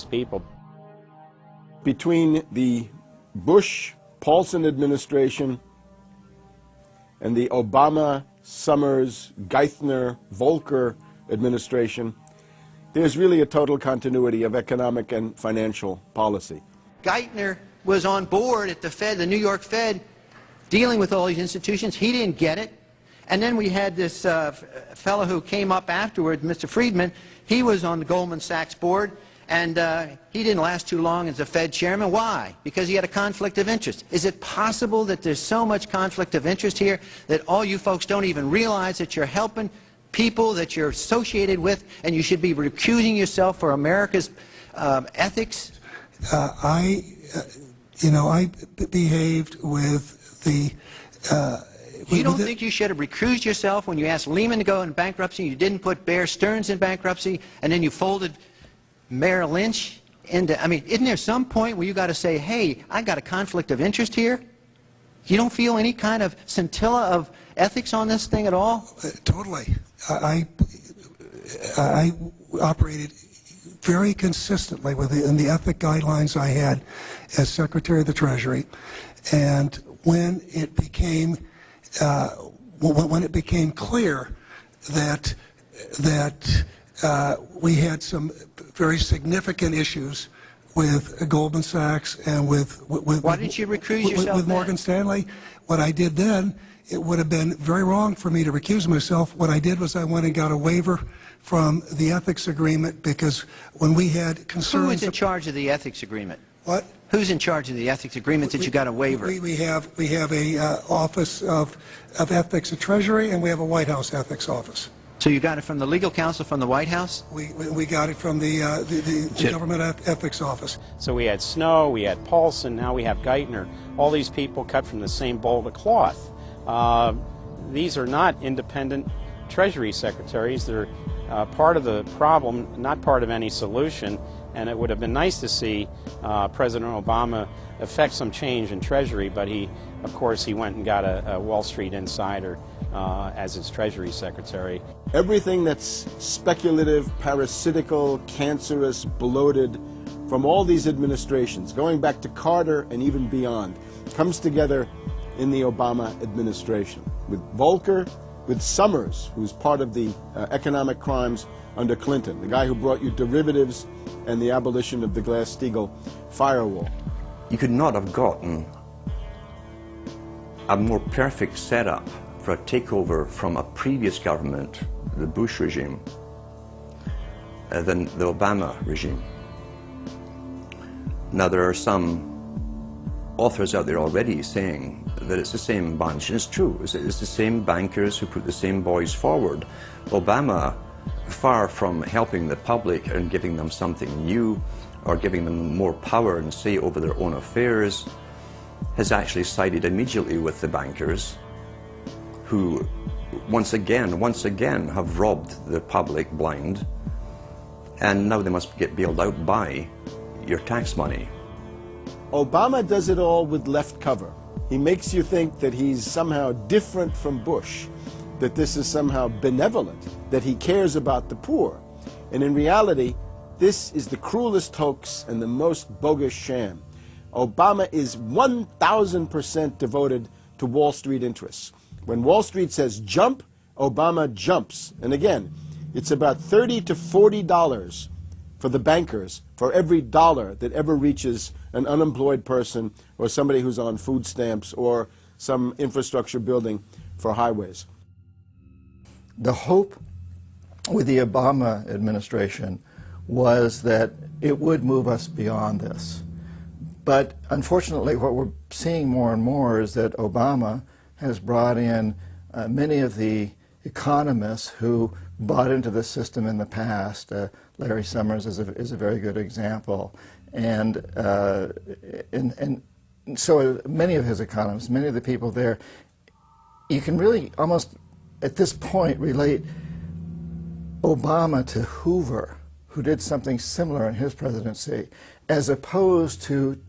people. Between the Bush-Paulson administration and the Obama, Summers, Geithner, Volcker administration, there's really a total continuity of economic and financial policy. Geithner was on board at the Fed, the New York Fed, dealing with all these institutions. He didn't get it. And then we had this fellow who came up afterward, Mr. Friedman. He was on the Goldman Sachs board, and he didn't last too long as a Fed chairman. Why? Because he had a conflict of interest. Is it possible that there's so much conflict of interest here that all you folks don't even realize that you're helping people that you're associated with, and you should be recusing yourself for America's ethics? I behaved with the... You don't think you should have recused yourself when you asked Lehman to go in bankruptcy, you didn't put Bear Stearns in bankruptcy, and then you folded Merrill Lynch into... I mean, isn't there some point where you got to say, hey, I got a conflict of interest here? You don't feel any kind of scintilla of ethics on this thing at all? Totally. I operated very consistently within the ethic guidelines I had as Secretary of the Treasury, and when it became clear that we had some very significant issues with Goldman Sachs and with why didn't you recuse yourself with Morgan Stanley, what I did then, it would have been very wrong for me to recuse myself. What I did was I went and got a waiver from the ethics agreement, because when we had concerns... Who is in charge of the ethics agreement? What? Who's in charge of the ethics agreement that you got a waiver? We have a Office of Ethics at Treasury, and we have a White House ethics office. So you got it from the legal counsel from the White House? We got it from the Government Ethics Office. So we had Snow, we had Paulson, now we have Geithner. All these people cut from the same bowl of cloth. These are not independent Treasury secretaries. They're part of the problem, not part of any solution. And it would have been nice to see President Obama effect some change in Treasury, but of course, he went and got a Wall Street insider as his Treasury Secretary. Everything that's speculative, parasitical, cancerous, bloated from all these administrations, going back to Carter and even beyond, comes together in the Obama administration. With Volcker, with Summers, who's part of the economic crimes under Clinton, the guy who brought you derivatives and the abolition of the Glass-Steagall firewall. You could not have gotten a more perfect setup for a takeover from a previous government, the Bush regime, than the Obama regime. Now, there are some authors out there already saying that it's the same bunch, and it's true. It's the same bankers who put the same boys forward. Obama, far from helping the public and giving them something new or giving them more power and say over their own affairs, has actually sided immediately with the bankers who once again have robbed the public blind, and now they must get bailed out by your tax money. Obama does it all with left cover. He makes you think that he's somehow different from Bush, that this is somehow benevolent, that he cares about the poor. And in reality, this is the cruelest hoax and the most bogus sham. Obama is 1,000% devoted to Wall Street interests. When Wall Street says jump, Obama jumps. And again, it's about $30 to $40 for the bankers for every dollar that ever reaches an unemployed person or somebody who's on food stamps or some infrastructure building for highways. The hope with the Obama administration was that it would move us beyond this. But unfortunately, what we're seeing more and more is that Obama has brought in many of the economists who bought into the system in the past. Larry Summers is a very good example. And so many of his economists, many of the people there, you can really almost at this point relate Obama to Hoover, who did something similar in his presidency, as opposed to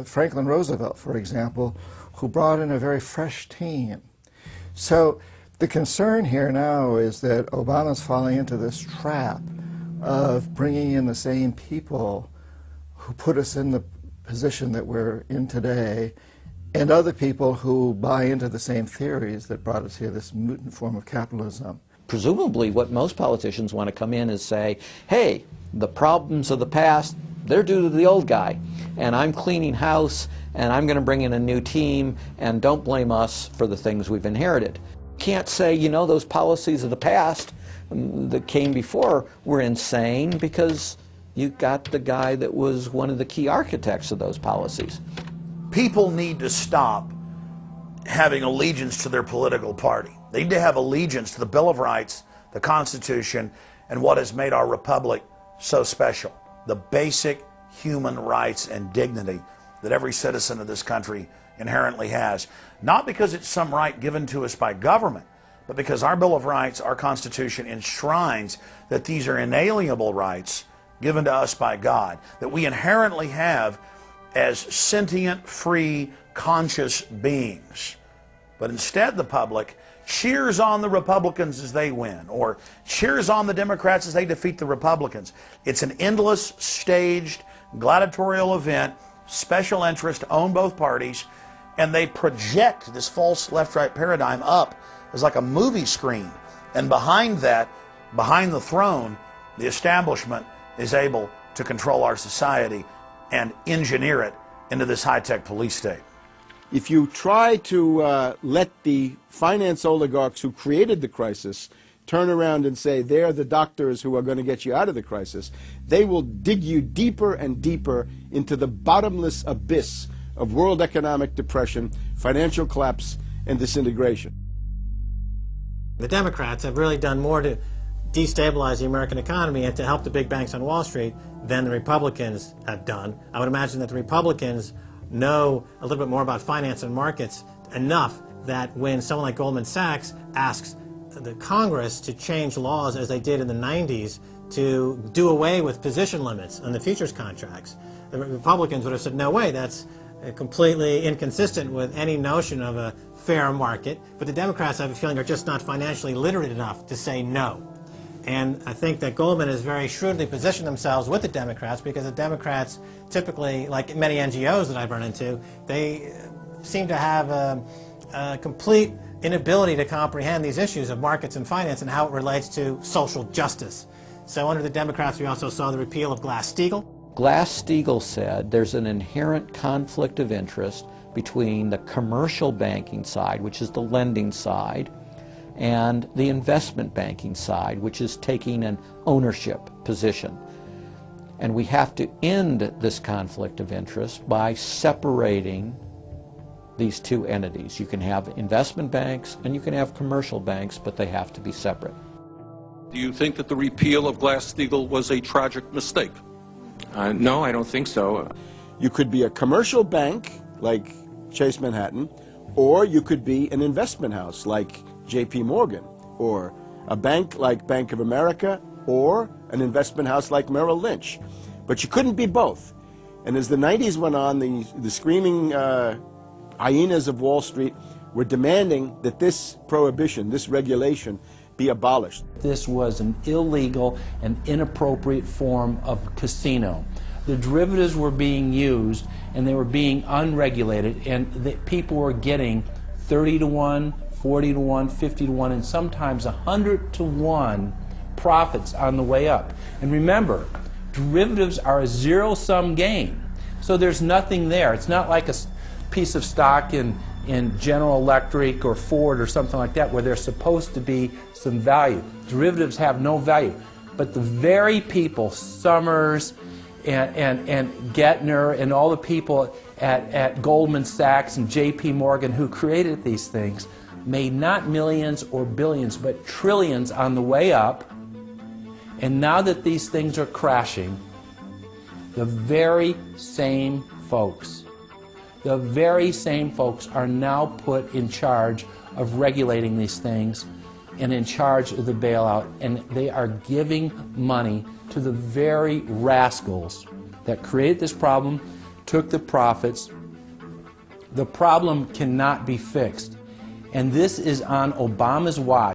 Franklin Roosevelt, for example, who brought in a very fresh team. So the concern here now is that Obama's falling into this trap of bringing in the same people who put us in the position that we're in today, and other people who buy into the same theories that brought us here, this mutant form of capitalism. Presumably what most politicians want to come in is say, hey, the problems of the past, they're due to the old guy, and I'm cleaning house, and I'm going to bring in a new team, and don't blame us for the things we've inherited. Can't say, you know, those policies of the past that came before were insane, because you got the guy that was one of the key architects of those policies. People need to stop having allegiance to their political party. They need to have allegiance to the Bill of Rights, the Constitution, and what has made our republic so special. The basic human rights and dignity that every citizen of this country inherently has. Not because it's some right given to us by government, but because our Bill of Rights, our Constitution, enshrines that these are inalienable rights given to us by God, that we inherently have as sentient, free, conscious beings. But instead the public cheers on the Republicans as they win, or cheers on the Democrats as they defeat the Republicans. It's an endless, staged, gladiatorial event, special interest own both parties, and they project this false left-right paradigm up as like a movie screen. And behind that, behind the throne, the establishment is able to control our society and engineer it into this high-tech police state. If you try to let the finance oligarchs who created the crisis turn around and say they're the doctors who are going to get you out of the crisis, they will dig you deeper and deeper into the bottomless abyss of world economic depression, financial collapse, and disintegration. The Democrats have really done more to destabilize the American economy and to help the big banks on Wall Street than the Republicans have done. I would imagine that the Republicans know a little bit more about finance and markets enough that when someone like Goldman Sachs asks the Congress to change laws as they did in the 90s to do away with position limits on the futures contracts, the Republicans would have said, no way, that's completely inconsistent with any notion of a fair market. But the Democrats, I have a feeling, are just not financially literate enough to say no. And I think that Goldman has very shrewdly positioned themselves with the Democrats, because the Democrats typically, like many NGOs that I've run into, they seem to have a complete inability to comprehend these issues of markets and finance and how it relates to social justice. So under the Democrats, we also saw the repeal of Glass-Steagall. Glass-Steagall said there's an inherent conflict of interest between the commercial banking side, which is the lending side, and the investment banking side, which is taking an ownership position. And we have to end this conflict of interest by separating these two entities. You can have investment banks and you can have commercial banks, but they have to be separate. Do you think that the repeal of Glass-Steagall was a tragic mistake? No, I don't think so. You could be a commercial bank like Chase Manhattan, or you could be an investment house like J.P. Morgan, or a bank like Bank of America, or an investment house like Merrill Lynch. But you couldn't be both. And as the 90s went on, the screaming hyenas of Wall Street were demanding that this prohibition, this regulation, be abolished. This was an illegal and inappropriate form of casino. The derivatives were being used and they were being unregulated, and the people were getting 30 to 1, 40 to 1, 50 to 1, and sometimes 100 to 1 profits on the way up. And remember, derivatives are a zero-sum game, so there's nothing there. It's not like a piece of stock in General Electric or Ford or something like that where there's supposed to be some value. Derivatives have no value. But the very people, Summers and Gettner and all the people at Goldman Sachs and J.P. Morgan who created these things, made not millions or billions, but trillions on the way up. And now that these things are crashing, the very same folks are now put in charge of regulating these things and in charge of the bailout, and they are giving money to the very rascals that created this problem, took the profits. The problem cannot be fixed. And this is on Obama's watch.